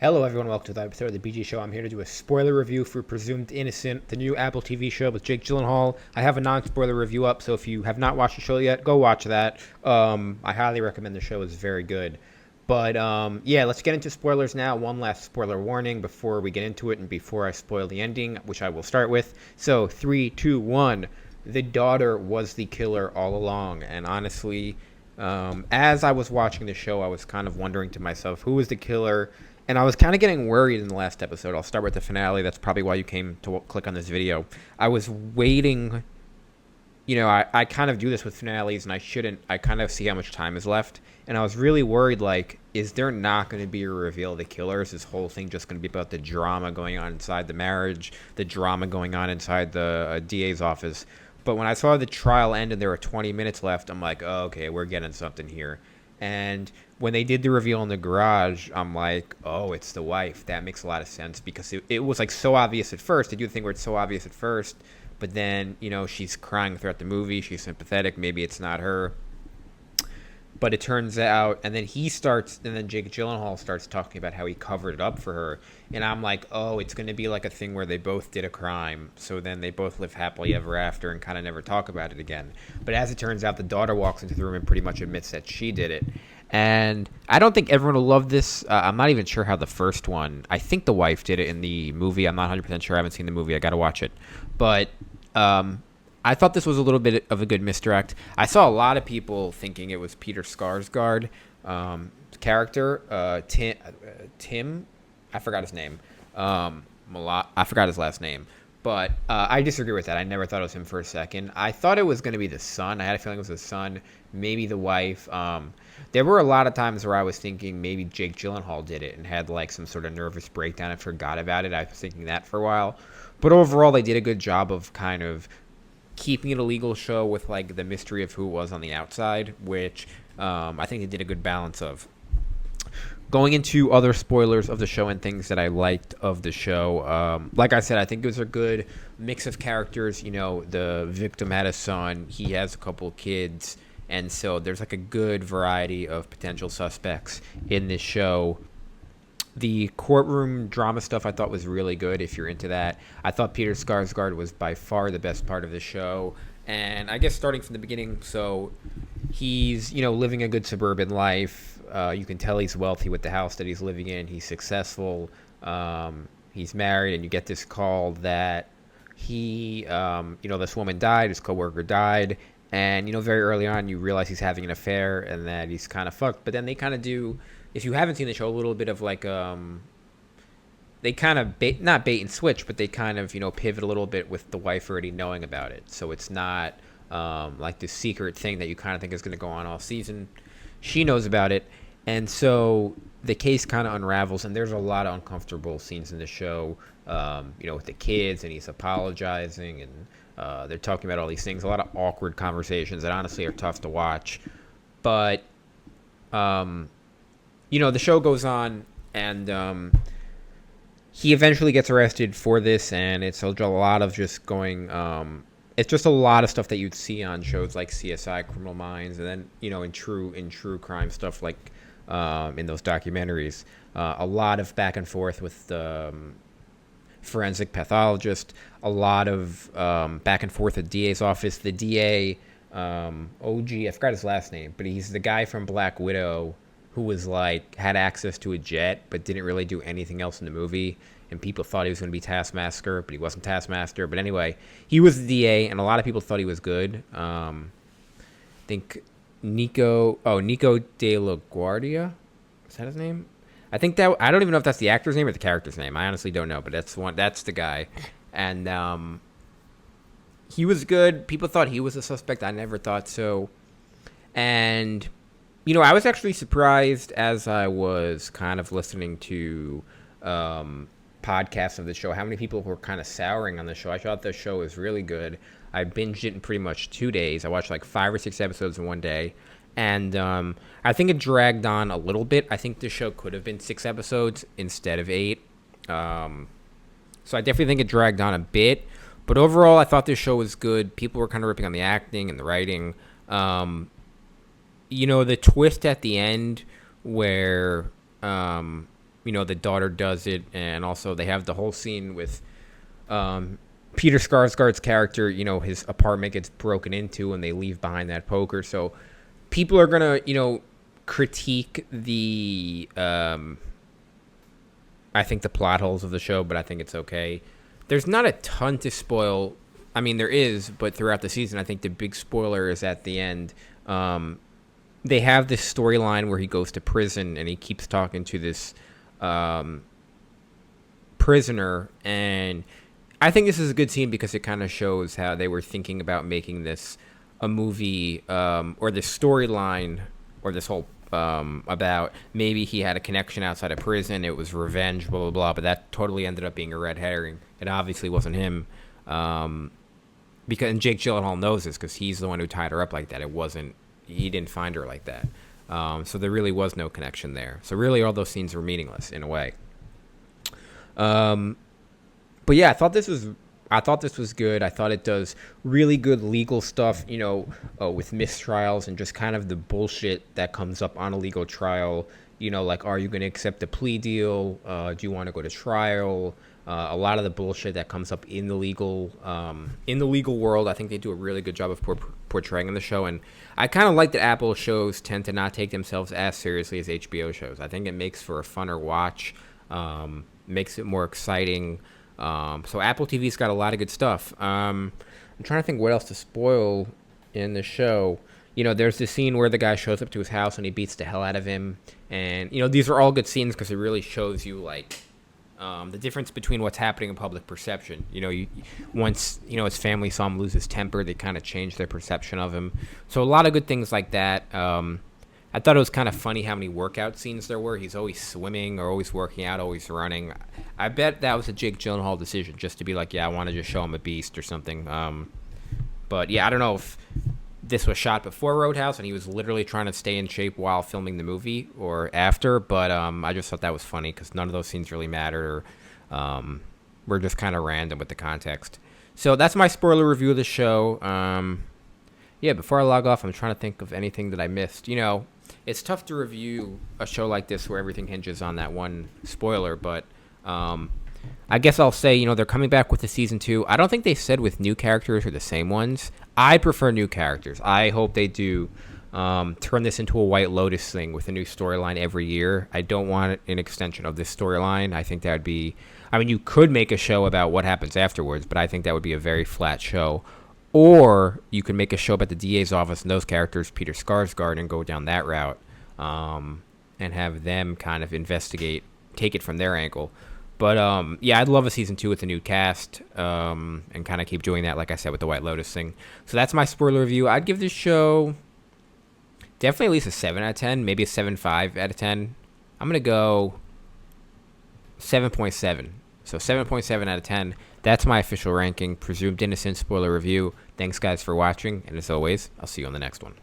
Hello, everyone. Welcome to the episode of the BG Show. I'm here to do a spoiler review for Presumed Innocent, the new Apple TV show with Jake Gyllenhaal. I have a non-spoiler review up, so if you have not watched the show yet, go watch that. I highly recommend the show. It's very good. But yeah, let's get into spoilers now. One last spoiler warning before we get into it and before I spoil the ending, which I will start with. So 3, 2, 1. The daughter was the killer all along, and honestly, as I was watching the show, I was kind of wondering to myself, who was the killer? And I was kind of getting worried in the last episode. I'll start with the finale. That's probably why you came to click on this video. I was waiting. I kind of do this with finales, and I shouldn't. I kind of see how much time is left. And I was really worried, like, is there not going to be a reveal of the killer? Is this whole thing just going to be about the drama going on inside the marriage, the drama going on inside the DA's office? But when I saw the trial end and there were 20 minutes left, I'm like, oh, okay, we're getting something here. And when they did the reveal in the garage, I'm like, oh, it's the wife. That makes a lot of sense because it was like so obvious at first. They do the thing where it's so obvious at first, but then, she's crying throughout the movie. She's sympathetic. Maybe it's not her. But it turns out, and then Jake Gyllenhaal starts talking about how he covered it up for her. And I'm like, oh, it's going to be like a thing where they both did a crime. So then they both live happily ever after and kind of never talk about it again. But as it turns out, the daughter walks into the room and pretty much admits that she did it. And I don't think everyone will love this. I'm not even sure how the first one, I think the wife did it in the movie. I'm not 100% sure. I haven't seen the movie. I got to watch it. But I thought this was a little bit of a good misdirect. I saw a lot of people thinking it was Peter Skarsgård character. Tim, I forgot his name. I forgot his last name. But I disagree with that. I never thought it was him for a second. I thought it was going to be the son. I had a feeling it was the son, maybe the wife. There were a lot of times where I was thinking maybe Jake Gyllenhaal did it and had like some sort of nervous breakdown and forgot about it. I was thinking that for a while. But overall, they did a good job of kind of keeping it a legal show with like the mystery of who it was on the outside, which I think they did a good balance of. Going into other spoilers of the show and things that I liked of the show, like I said, I think it was a good mix of characters. The victim had a son, he has a couple of kids, and so there's like a good variety of potential suspects in this show. The courtroom drama stuff I thought was really good if you're into that. I thought Peter Skarsgård was by far the best part of the show. And I guess starting from the beginning, so he's, living a good suburban life. You can tell he's wealthy with the house that he's living in. He's successful. He's married, and you get this call that he, this woman died, his coworker died. And, very early on, you realize he's having an affair and that he's kind of fucked. But then they kind of do, if you haven't seen the show, a little bit of like, they kind of not bait and switch, but they kind of, pivot a little bit with the wife already knowing about it. So it's not like this secret thing that you kind of think is going to go on all season. She knows about it. And so the case kind of unravels, and there's a lot of uncomfortable scenes in the show, with the kids, and he's apologizing, and they're talking about all these things. A lot of awkward conversations that honestly are tough to watch. But, the show goes on, and he eventually gets arrested for this, and it's a lot of just going... it's just a lot of stuff that you'd see on shows like CSI, Criminal Minds, and then, in true crime stuff like in those documentaries. A lot of back and forth with the forensic pathologist, a lot of back and forth at DA's office. The DA, OG, I forgot his last name, but he's the guy from Black Widow who was like, had access to a jet, but didn't really do anything else in the movie. And people thought he was going to be Taskmaster, but he wasn't Taskmaster. But anyway, he was the DA, and a lot of people thought he was good. I think Nico de la Guardia, is that his name? I think that, I don't even know if that's the actor's name or the character's name. I honestly don't know, but that's the guy. And he was good. People thought he was a suspect. I never thought so. And, I was actually surprised as I was kind of listening to podcasts of the show, how many people were kind of souring on the show. I thought the show was really good. I binged it in pretty much 2 days. I watched like 5 or 6 episodes in one day. And I think it dragged on a little bit. I think the show could have been 6 episodes instead of 8. So I definitely think it dragged on a bit. But overall, I thought this show was good. People were kind of ripping on the acting and the writing. The twist at the end where the daughter does it, and also they have the whole scene with Peter Skarsgård's character. His apartment gets broken into, and they leave behind that poker. So people are gonna, critique the I think the plot holes of the show, but I think it's okay. There's not a ton to spoil. I mean, there is, but throughout the season, I think the big spoiler is at the end. They have this storyline where he goes to prison and he keeps talking to this prisoner, and I think this is a good scene because it kind of shows how they were thinking about making this a movie, or this storyline, or this whole about maybe he had a connection outside of prison. It was revenge, blah blah blah. But that totally ended up being a red herring. It obviously wasn't him, because and Jake Gyllenhaal knows this because he's the one who tied her up like that. It wasn't. He didn't find her like that. So there really was no connection there. So really, all those scenes were meaningless in a way. But yeah, I thought this was good. I thought it does really good legal stuff, with mistrials and just kind of the bullshit that comes up on a legal trial. Like, are you going to accept a plea deal? Do you want to go to trial? A lot of the bullshit that comes up in the legal world. I think they do a really good job of portraying in the show. And I kind of like that Apple shows tend to not take themselves as seriously as HBO shows. I think it makes for a funner watch, makes it more exciting. So Apple TV's got a lot of good stuff. I'm trying to think what else to spoil in the show. There's this scene where the guy shows up to his house and he beats the hell out of him. And, these are all good scenes because it really shows you, like, the difference between what's happening in public perception. Once, his family saw him lose his temper, they kind of changed their perception of him. So a lot of good things like that. I thought it was kind of funny how many workout scenes there were. He's always swimming or always working out, always running. I bet that was a Jake Gyllenhaal decision, just to be like, yeah, I want to just show him a beast or something. But yeah, I don't know if this was shot before Roadhouse and he was literally trying to stay in shape while filming the movie or after. But I just thought that was funny because none of those scenes really mattered, or were just kind of random with the context. So that's my spoiler review of the show. Yeah, before I log off, I'm trying to think of anything that I missed. It's tough to review a show like this where everything hinges on that one spoiler, but I guess I'll say, they're coming back with the season 2. I don't think they said with new characters or the same ones. I prefer new characters. I hope they do turn this into a White Lotus thing with a new storyline every year. I don't want an extension of this storyline. I think that would be... I mean, you could make a show about what happens afterwards, but I think that would be a very flat show. Or you could make a show about the DA's office and those characters, Peter Skarsgård, and go down that route, and have them kind of investigate, take it from their angle. But yeah, I'd love a season 2 with a new cast, and kind of keep doing that, like I said, with the White Lotus thing. So that's my spoiler review. I'd give this show definitely at least a 7 out of 10, maybe a 7.5 out of 10. I'm going to go 7.7. So 7.7 out of 10. That's my official ranking. Presumed Innocent spoiler review. Thanks, guys, for watching. And as always, I'll see you on the next one.